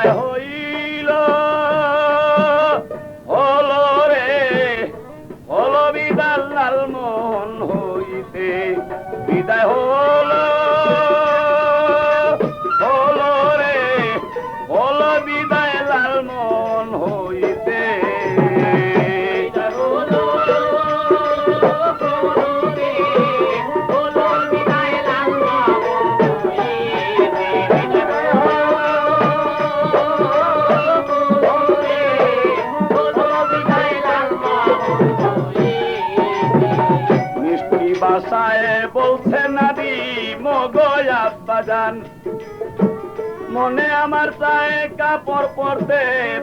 বিদায় হইল হলো রে হলো বিদায় লালমোহন হইতে বিদায় হলো হলো রে হলো বিদায় লালমোহন হইতে বাসায় বলছে নাদি মগয় আব্বাজান মনে আমার চায় কাপড় পরতে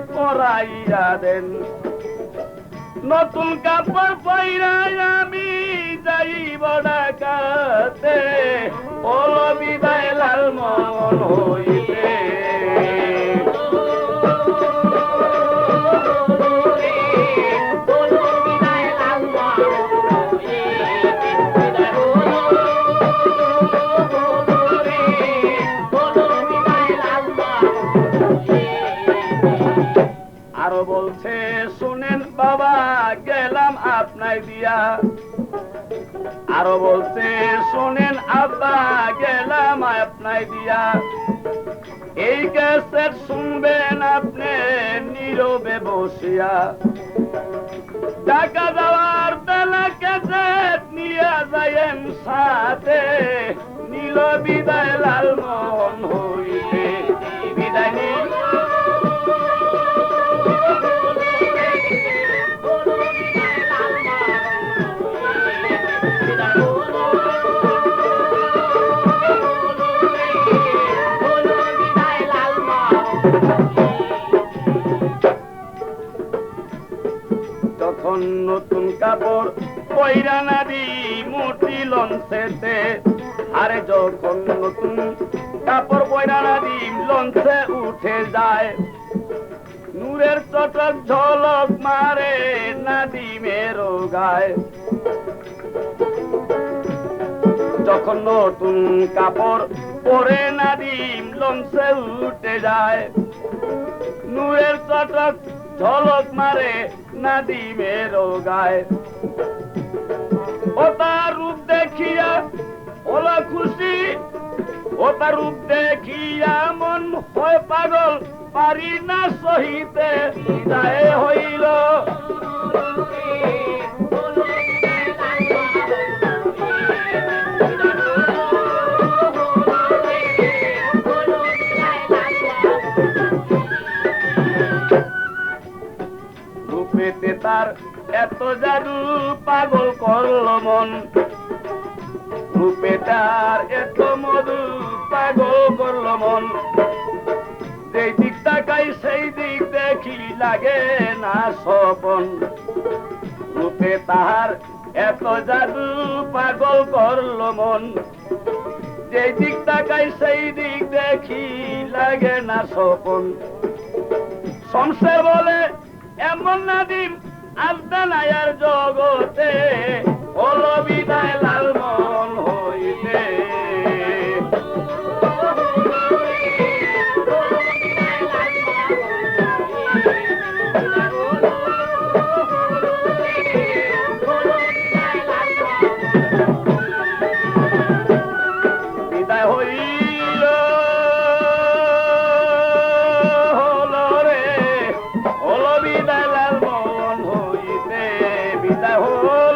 পরাইয়া দেন নতুন কাপড় পরাই আমি যাইব ঢাকাতে হলো বিদায় লালমোহন হইতে আরো বলছে শুনেন বাবা গেলাম আপনায় দিয়া আরো বলছে শুনেন আব্বা গেলাম আপনায় দিয়া এই ক্যাসেট শুনবেন আপনি নীরবে বসিয়া টাকা দেওয়ার বেলা ক্যাসেট নিয়ে যাইয়েন সাথে নীল বিদায় লালমোহন হইতে বিদায় নিল তখন নতুন কাপড় পয়রা নারী মোটি লঞ্চেতে আরে যখন নতুন কাপড় পয়রা নারী লঞ্চে উঠে যায় নূরের চটক ঝলক মারে নাদিমের গায় যখন নতুন কাপড় পরে নাদিম লঞ্চে উঠে যায় নূরের চটক ঝলক মারে নাদিমের গায় ও তার রূপ দেখিয়া ওলা খুশি ও তার রূপ দেখিয়া মন হয় পাগল পারি না সহিতে বিদায় হইল রূপেতে তার এত জাদু পাগল করল মন রূপে তার এত মধু পাগল করল মন যেই দিক তাকাই সেই দিক দেখি লাগে না স্বপন রূপে তাহার এত জাদু পাগল করল মন যেই দিক তাকাই সেই দিক দেখি লাগে না স্বপন সংসার বলে এমন নাদিম আজদানায়ার জগতে হলো বিদায় লালমোহন হইতে বিদায় হইল হলো রে হলো বিদায় লালমোহন হইতে বিদায় হইল